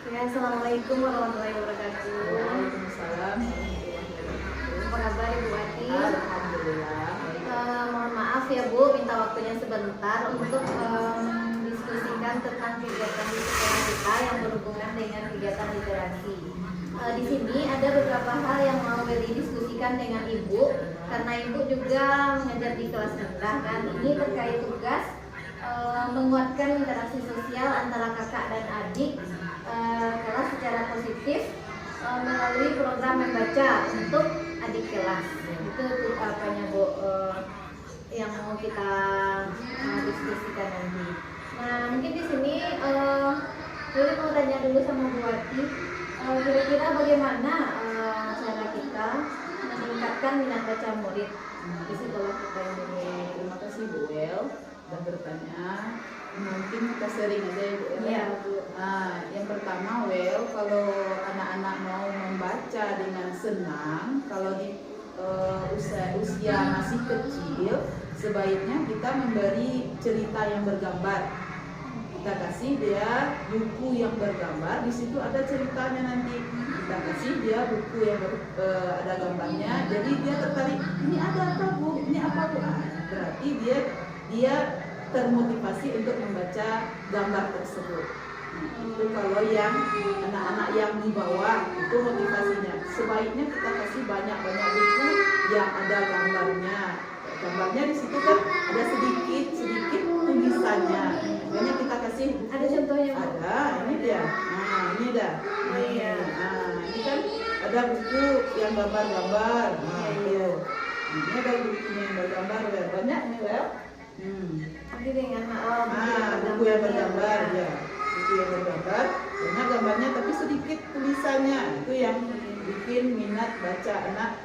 Ya, Assalamualaikum warahmatullahi wabarakatuh. Waalaikumsalam warahmatullahi wabarakatuh. Apa kabar Ibu Wati? Alhamdulillah. Mohon maaf ya Bu, minta waktunya sebentar untuk diskusikan tentang kegiatan di sekolah kita yang berhubungan dengan kegiatan literasi. Di sini ada beberapa hal yang mau Weli diskusikan dengan Ibu, karena Ibu juga mengajar di kelas rendah kan. Ini terkait tugas menguatkan interaksi sosial antara kakak dan adik kelas secara positif melalui program membaca untuk adik kelas. Itu apanya Bu yang mau kita diskusikan nanti. Nah, mungkin di sini boleh mau tanya dulu sama Bu Wati, kira-kira bagaimana cara kita meningkatkan minat baca murid di sekolah kita ini? Terima kasih Bu El dan bertanya. Mungkin kita sharing aja ya Bu El. Iya, Bu. Yang pertama Well, kalau anak-anak mau membaca dengan senang, kalau di usia masih kecil, sebaiknya kita memberi cerita yang bergambar. Kita kasih dia buku yang bergambar, di situ ada ceritanya nanti. Kita kasih dia buku yang ada gambarnya, jadi dia tertarik. Ini ada apa Bu? Ini apa Bu? Berarti dia termotivasi untuk membaca gambar tersebut. Itu kalau yang anak-anak yang di bawah itu motivasinya. Sebaiknya kita kasih banyak-banyak buku yang ada gambarnya. Gambarnya di situ kan ada sedikit tulisannya. Makanya kita kasih. Ada contohnya Bu? Ada, ini dia. Ini dah. Iya. Ini kan ada buku yang gambar-gambar. Iya. Ini ada buku yang bergambar, banyak nih Wel. Jadi dengan Buku yang bergambar ya. Buku yang bergambar, karena gambarnya tapi sedikit tulisannya, itu yang bikin minat baca anak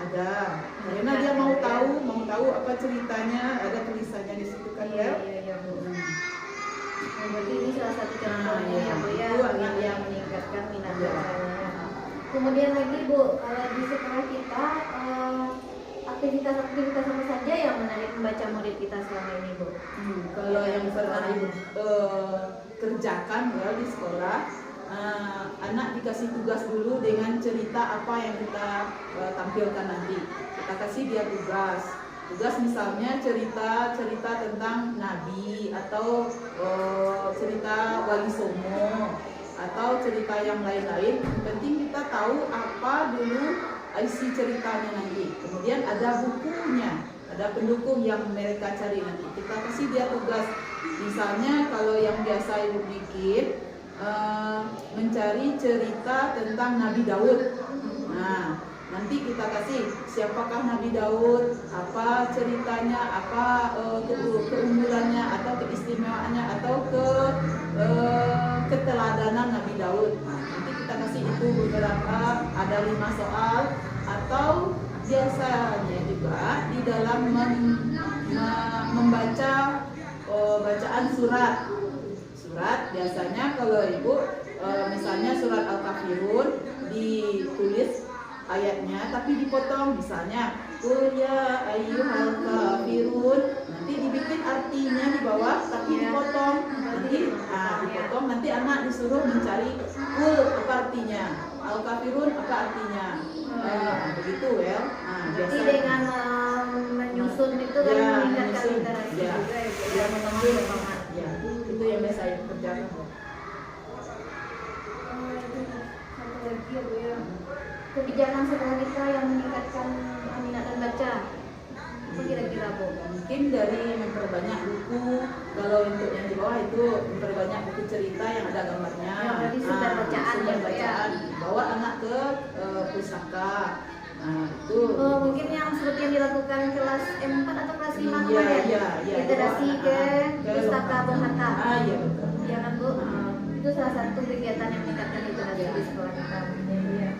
ada. Karena dia mau tahu apa ceritanya, ada tulisannya di situ kan ya. Iya Bu. Berarti ini salah satu contohnya ya Bu ya, yang meningkatkan minat bacanya. Kemudian lagi Bu, kalau di sekolah kita aktivitas apa saja yang menarik membaca murid kita selama ini Bu? Kalau yang pernah Ibu kerjakan ya di sekolah, anak dikasih tugas dulu dengan cerita apa yang kita tampilkan nanti. Kita kasih dia tugas misalnya cerita tentang Nabi atau cerita Wali Songo atau cerita yang lain-lain. Penting kita tahu apa dulu isi ceritanya nanti. Kemudian ada bukunya, ada pendukung yang mereka cari nanti. Kita kasih dia tugas. Misalnya kalau yang biasa Ibu bikin mencari cerita tentang Nabi Daud. Nah, nanti kita kasih siapakah Nabi Daud, apa ceritanya, apa keunggulannya atau keistimewaannya atau keteladanan Nabi Daud. Nah, nanti kita kasih itu beberapa, ada 5 soal, atau biasanya juga di dalam membaca bacaan surat biasanya kalau Ibu misalnya surat Al-Kafirun ditulis ayatnya tapi dipotong, misalnya Qul ya ayyuhal kafirun, nanti dibikin artinya di bawah tapi dipotong, dipotong, nanti anak disuruh mencari Qul apa artinya, Al-Kafirun apa artinya. Begitu Well. Jadi dengan menyusun itu kan meningkatkan literasi juga ya, mengambil pemahaman. Ya, itu yang biasa Ibu kerjakan. Satu lagi ya Bu ya, kebijakan sekolah kita yang meningkatkan minat dan baca. Apa kira-kira Bu? Mungkin dari memperbanyak buku, kalau untuk yang di bawah itu memperbanyak buku cerita yang ada gambarnya. Ya, berarti sumber bacaan ya Bu ya. Bawa anak ke pusaka. Itu mungkin yang seperti yang dilakukan kelas 4 atau kelas 5 kemarin. Iya. Literasi ke pustaka Bung Hatta. Iya betul. Ya kan Bu? Itu salah satu kegiatan yang meningkatkan literasi di sekolah kita. Iya.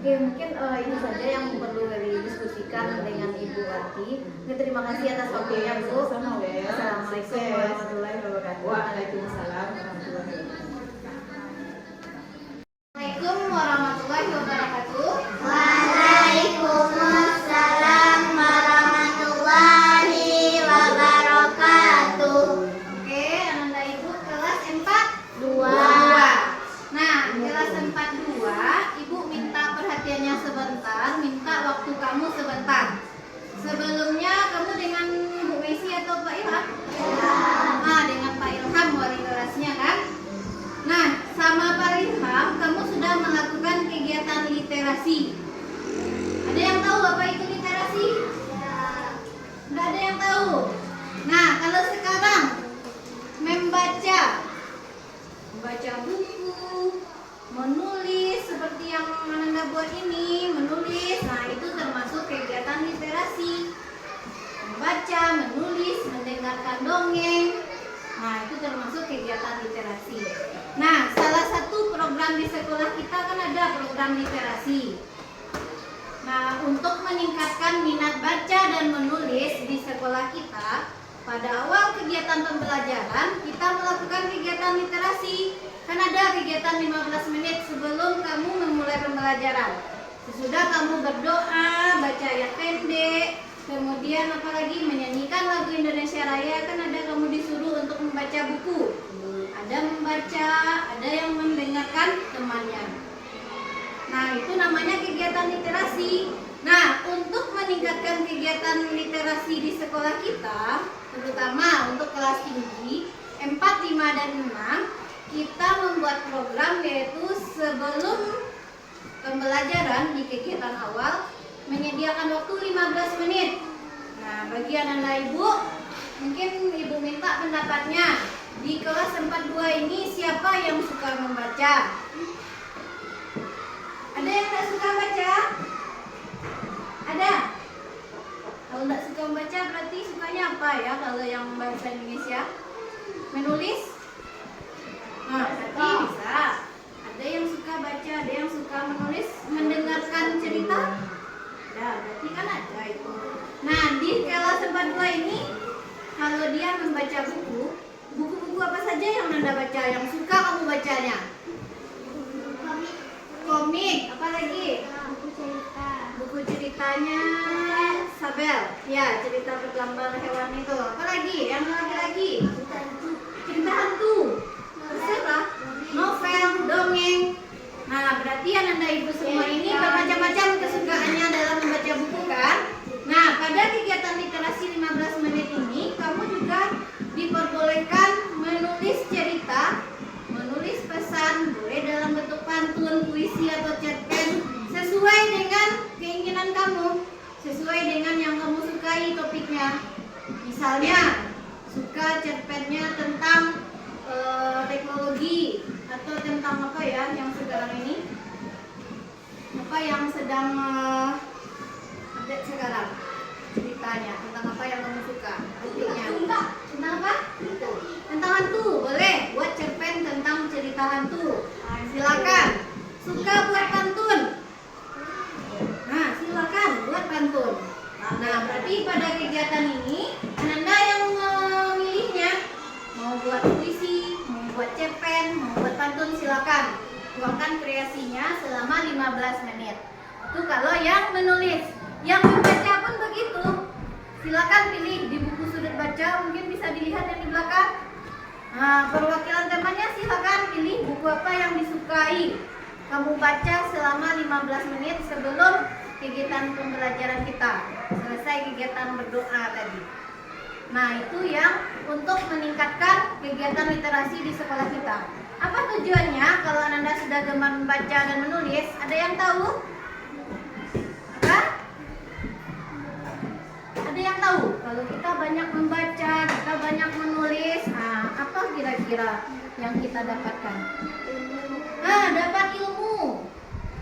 Oke, mungkin ini saja yang perlu didiskusikan dengan Ibu Wati. Terima kasih atas waktunya Bu. Sama Wel. Assalamualaikum warahmatullahi wabarakatuh. Waalaikumsalam warahmatullahi wabarakatuh. Assalamualaikum warahmatullahi wabarakatuh. Waalaikumsalam warahmatullahi yang tahu? Nah, kalau sekarang membaca buku, menulis seperti yang Ananda buat ini, menulis. Nah, itu termasuk kegiatan literasi. Membaca, menulis, mendengarkan dongeng. Nah, itu termasuk kegiatan literasi. Nah, salah satu program di sekolah kita kan ada program literasi. Nah, untuk meningkatkan minat baca dan menulis di sekolah kita, pada awal kegiatan pembelajaran, kita melakukan kegiatan literasi. Kan ada kegiatan 15 menit sebelum kamu memulai pembelajaran. Sesudah kamu berdoa, baca ayat pendek, kemudian apalagi menyanyikan lagu Indonesia Raya, kan ada kamu disuruh untuk membaca buku. Ada membaca, ada yang mendengarkan temannya. Nah, itu namanya kegiatan literasi. Nah, untuk meningkatkan kegiatan literasi di sekolah kita, terutama untuk kelas tinggi 4, 5, dan 6, kita membuat program yaitu sebelum pembelajaran di kegiatan awal menyediakan waktu 15 menit. Nah, bagi anak-anak ibu, mungkin ibu minta pendapatnya. Di kelas 4-2 ini siapa yang suka membaca? Ada yang tak suka baca? Ada? Kalau tak suka membaca berarti sukanya apa ya kalau yang bahasa Indonesia? Menulis? Nah, berarti bisa. Ada yang suka baca, ada yang suka menulis, mendengarkan cerita? Ada, berarti kan ada itu. Nah, di kelas 4-2 ini, kalau dia membaca buku-buku apa saja yang Nanda baca, yang suka kamu bacanya? Komik, apa lagi? Buku ceritanya Sabel, ya, cerita bergambar hewan itu. Apa lagi? Yang lagi? Cerita hantu. Terserah. Novel, dongeng. Nah, berarti Ananda ibu semua ini bermacam-macam kesukaannya dalam membaca buku kan? Nah, pada kegiatan literasi 15 menit ini, kamu juga diperbolehkan menulis cerita, menulis pesan, boleh dalam bentuk pantun, puisi, atau cerpen, sesuai dengan keinginan kamu, sesuai dengan yang kamu sukai topiknya. Misalnya, suka cerpennya tentang teknologi, atau tentang apa ya yang sekarang ini, apa yang sedang update sekarang, ceritanya tentang apa yang kamu suka, topiknya tentang apa? Tentang hantu, boleh buat cerpen tentang cerita hantu. Silakan. Suka buat pantun, nah silakan buat pantun. Nah, berarti pada kegiatan ini Ananda yang memilihnya, mau buat puisi, mau buat cerpen, mau buat pantun, silakan. Tuangkan kreasinya selama 15 menit. Itu kalau yang menulis. Yang membaca pun begitu. Silakan pilih di buku sudut baca, mungkin bisa dilihat yang di belakang. Nah, perwakilan temannya silakan pilih buku apa yang disukai. Kamu baca selama 15 menit sebelum kegiatan pembelajaran kita. Selesai kegiatan berdoa tadi. Nah, itu yang untuk meningkatkan kegiatan literasi di sekolah kita. Apa tujuannya kalau Ananda sudah gemar membaca dan menulis? Ada yang tahu? Apa? Ada yang tahu? Kalau kita banyak membaca, kita banyak menulis, nah, apa kira-kira yang kita dapatkan? Nah, dapat ilmu,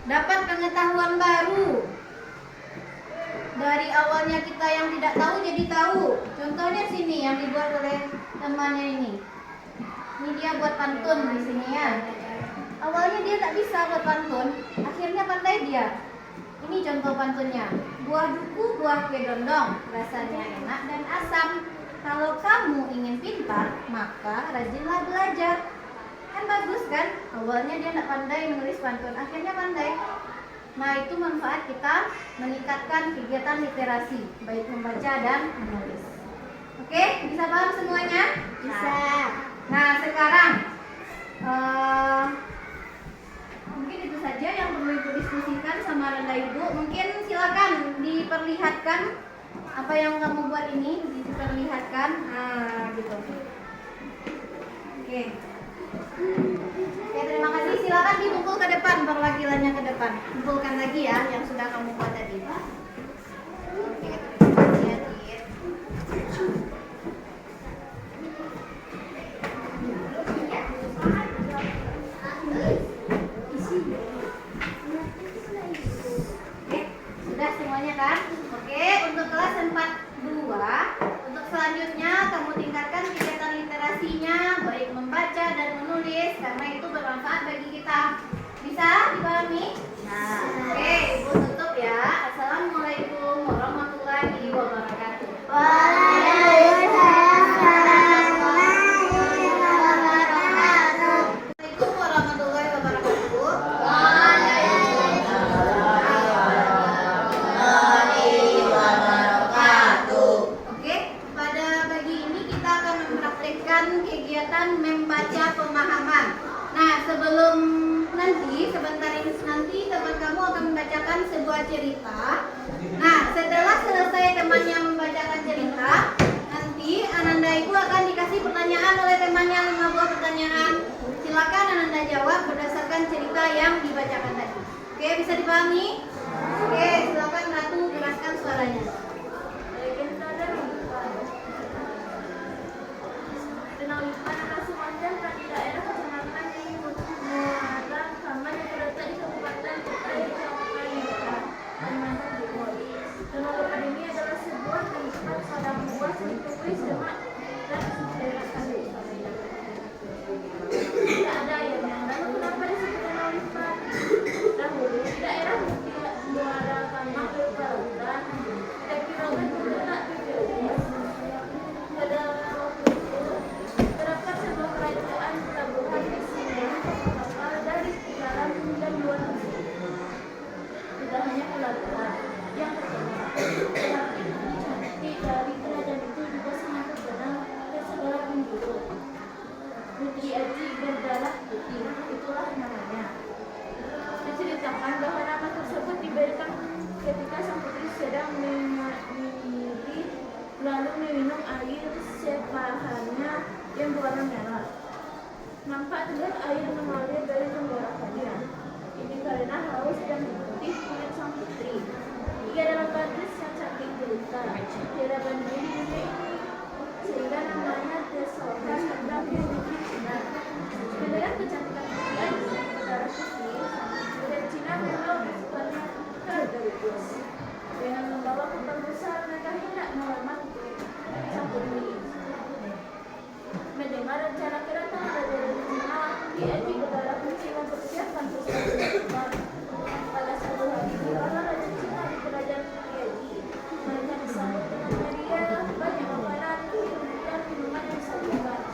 dapat pengetahuan baru. Dari awalnya kita yang tidak tahu jadi tahu. Contohnya sini yang dibuat oleh temannya ini. Ini dia buat pantun di sini ya. Awalnya dia tak bisa buat pantun, akhirnya pandai dia. Ini contoh pantunnya. Buah duku, buah kedondong, rasanya enak dan asam. Kalau kamu ingin pintar, maka rajinlah belajar. Kan bagus kan? Awalnya dia tak pandai menulis pantun, akhirnya pandai. Nah, itu manfaat kita meningkatkan kegiatan literasi, baik membaca dan menulis. Oke, bisa paham semuanya? Bisa. Nah, sekarang mungkin itu saja yang perlu Ibu diskusikan sama Renda Ibu. Mungkin silakan diperlihatkan apa yang kamu buat ini, diperlihatkan. Nah, gitu. Oke. Oke, terima kasih. Silakan dikumpul ke depan, perwakilannya ke depan. Kumpulkan lagi ya yang sudah kamu buat tadi. Oke, terima kasih ya, Dit. sempat 2. Untuk selanjutnya kamu tingkatkan kegiatan literasinya, baik membaca dan menulis, karena itu bermanfaat bagi kita. Bisa dipahami? Nah, oke, Ibu tutup ya. Assalamualaikum warahmatullahi wabarakatuh. Assalamualaikum warahmatullahi wabarakatuh. Oke, pada pagi ini kita akan mempraktikkan kegiatan membaca pemahaman. Nah, sebelum sebentar ini nanti teman kamu akan membacakan sebuah cerita. Nah, setelah selesai temannya membacakan cerita, nanti Ananda Ibu akan dikasih pertanyaan oleh temannya 5 buah pertanyaan. Silakan Ananda jawab berdasarkan cerita yang dibacakan tadi. Oke, bisa dipahami? Oke, silakan Ratu keraskan suaranya. Penaulipan adalah semacam di daerah kecamatan di Muara Kamar yang terletak di Kabupaten Kalimantan Timur. Penaulipan ini adalah sebuah tempat padang luas yang ditulis semak dan daerah kali. Tidak ada airnya. Lalu kenapa disebut penaulipan? Dahulu di daerah Muara Kamar Kalimantan teknologi terletak di Filipina. Pada terdapat sebuah kerajaan pelabuhan di sini kapal dari dalam dan luar negeri. Tidak hanya pelabuhan yang terkenal, tetapi cantik dari kerajaan itu juga sangat terkenal ke segala penjuru. Putri Aji berdarah putih, itulah namanya. Diceritakan bahwa nama tersebut diberikan ketika sang putri sedang menyendiri lalu meminum air sepahannya yang berwarna merah. Nampak terlihat air mengalir dari tenggorokannya. Ini karena haus dan putih kulit sang putri. Ia adalah gadis yang cantik jelita. Tiada banding di dunia ini, sehingga namanya tersohor tentang negeri Cina. Dengan kecantikan putri Aji berdarah putih, budaya Cina membawa pasukannya ke Galapagos dengan membawa kapal besar. Mereka hendak melamar sang putri. Mendengar rencana kedatangan raja Cina, Putri Aji berdarah putih mempersiapkan pasukan. Pada suatu hari, para raja Cina di kerajaan Putri Aji. Mereka disambut dengan meriah, banyak makanan, dan minuman yang disajikan.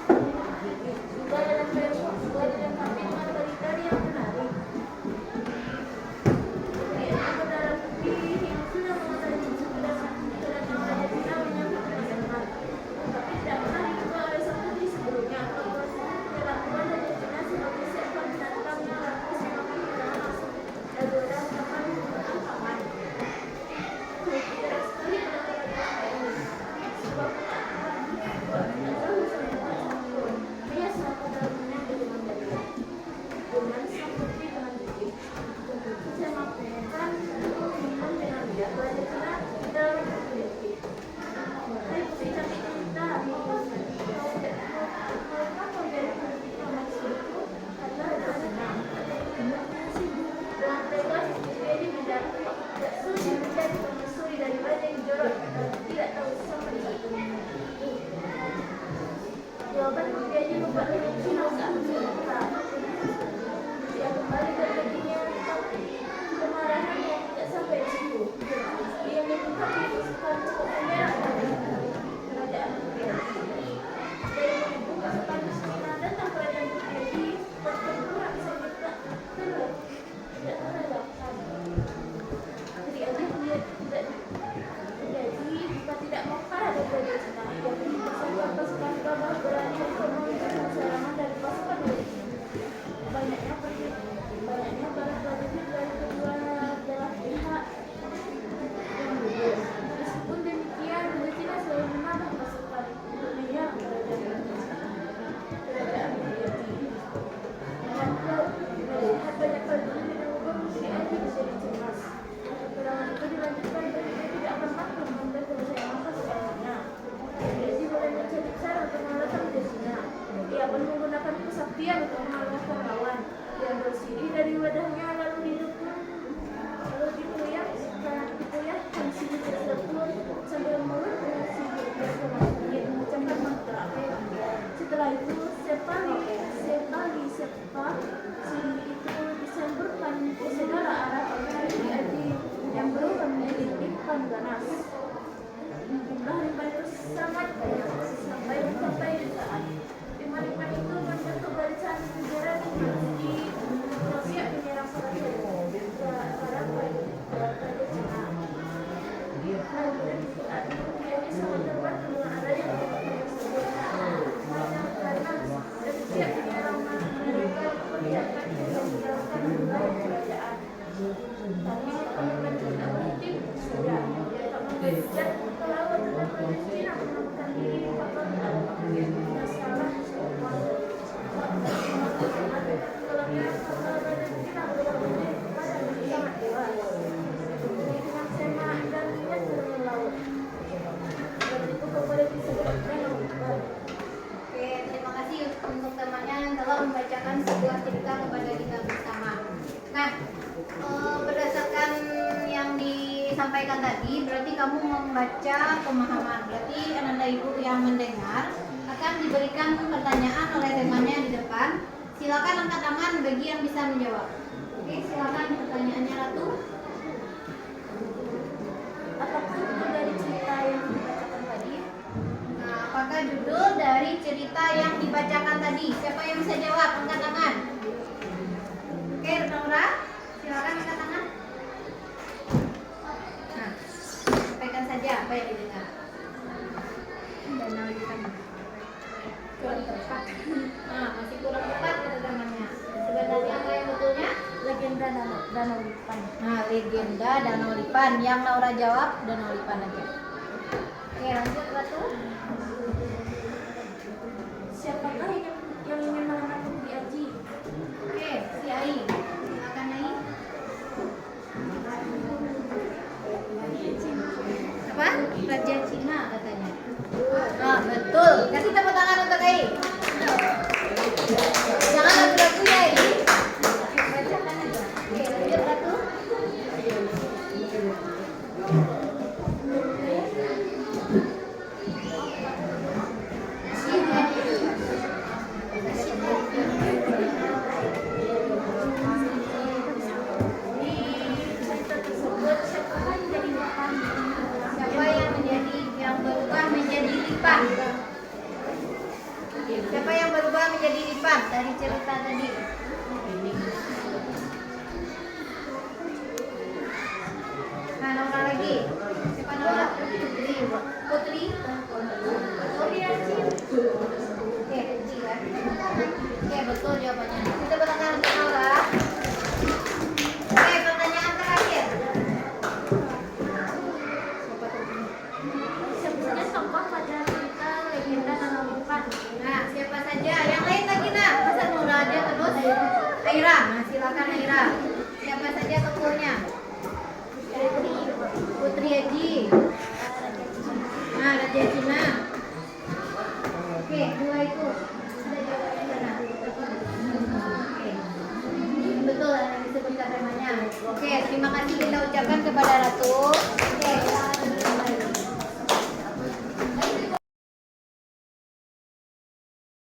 Jumlah lipan itu sangat banyak, sampai jutaan. 5 lipan itu membentuk barisan sejarah di Rusia menyerang Polandia pada Raja Cina. Kemudian sangat terbatas dengan adanya pertempuran tersebut. Karena Rusia menyerang mereka kebijakan yang dilakukan wilayah kerajaan. Tapi kalau tidak politik sudah. Dan kalau tentang Cina menemukan diri di Papua tidak salah semua. Kalau Cina berbeda pada sangat dewa. Dengan sema dan minyak turun laut. Dan itu boleh disebut danau Lipan. Oke, terima kasih untuk temannya yang telah membacakan sebuah cerita kepada kita bersama. Nah, berdasarkan yang disampaikan tadi, berarti kamu membaca pemahaman. Berarti Ananda Ibu yang mendengar akan diberikan pertanyaan oleh temannya di depan. Silakan angkat tangan bagi yang bisa menjawab. Oke, silakan pertanyaannya Ratu. Apakah itu dari cerita yang dibacakan tadi? Nah, apakah judul dari cerita yang dibacakan tadi? Siapa yang bisa jawab? Angkat tangan. Oke, Naura, silakan angkat tangan. Nah, sampaikan saja apa yang didengar. Danau Lipan. Kurang tepat. Nah, masih kurang tepat kata temannya. Sebenarnya apa yang betulnya? Legenda Danau Lipan. Nah, legenda Danau Lipan. Yang Naura jawab Danau Lipan aja. Oke, lanjut Ratu. Siapakah yang ingin menangkap di Aji? Oke, si Ai. Silakan Ai. Apa? Raja Cina katanya. Nah, betul. Kasih tepuk tangan untuk Ai. Jangan lagu-lagu ya Ai. Bacakan aja. Oke, lanjut Ratu. Siapa yang berubah menjadi lipan dari cerita tadi? Nah, Naura lagi. Siapa Naura? Putri. Putri. Putri Aji. Oke, Aji ya. Oke, betul jawabannya. Kita bertanya untuk Naura. Oke, pertanyaan terakhir. Sebutnya tokoh pada cerita legenda Danau Lipan. Nah, siapa saja? Yang lain lagi nak? Masa Naura aja terus? Aira. Nah, silakan Aira. Siapa saja tokohnya? Putri Aji. Nah, Raja Cina. Oke, dua itu. Ada jawabannya di sana. Oke. Betul yang disebutkan temanya. Oke, terima kasih kita ucapkan kepada Ratu.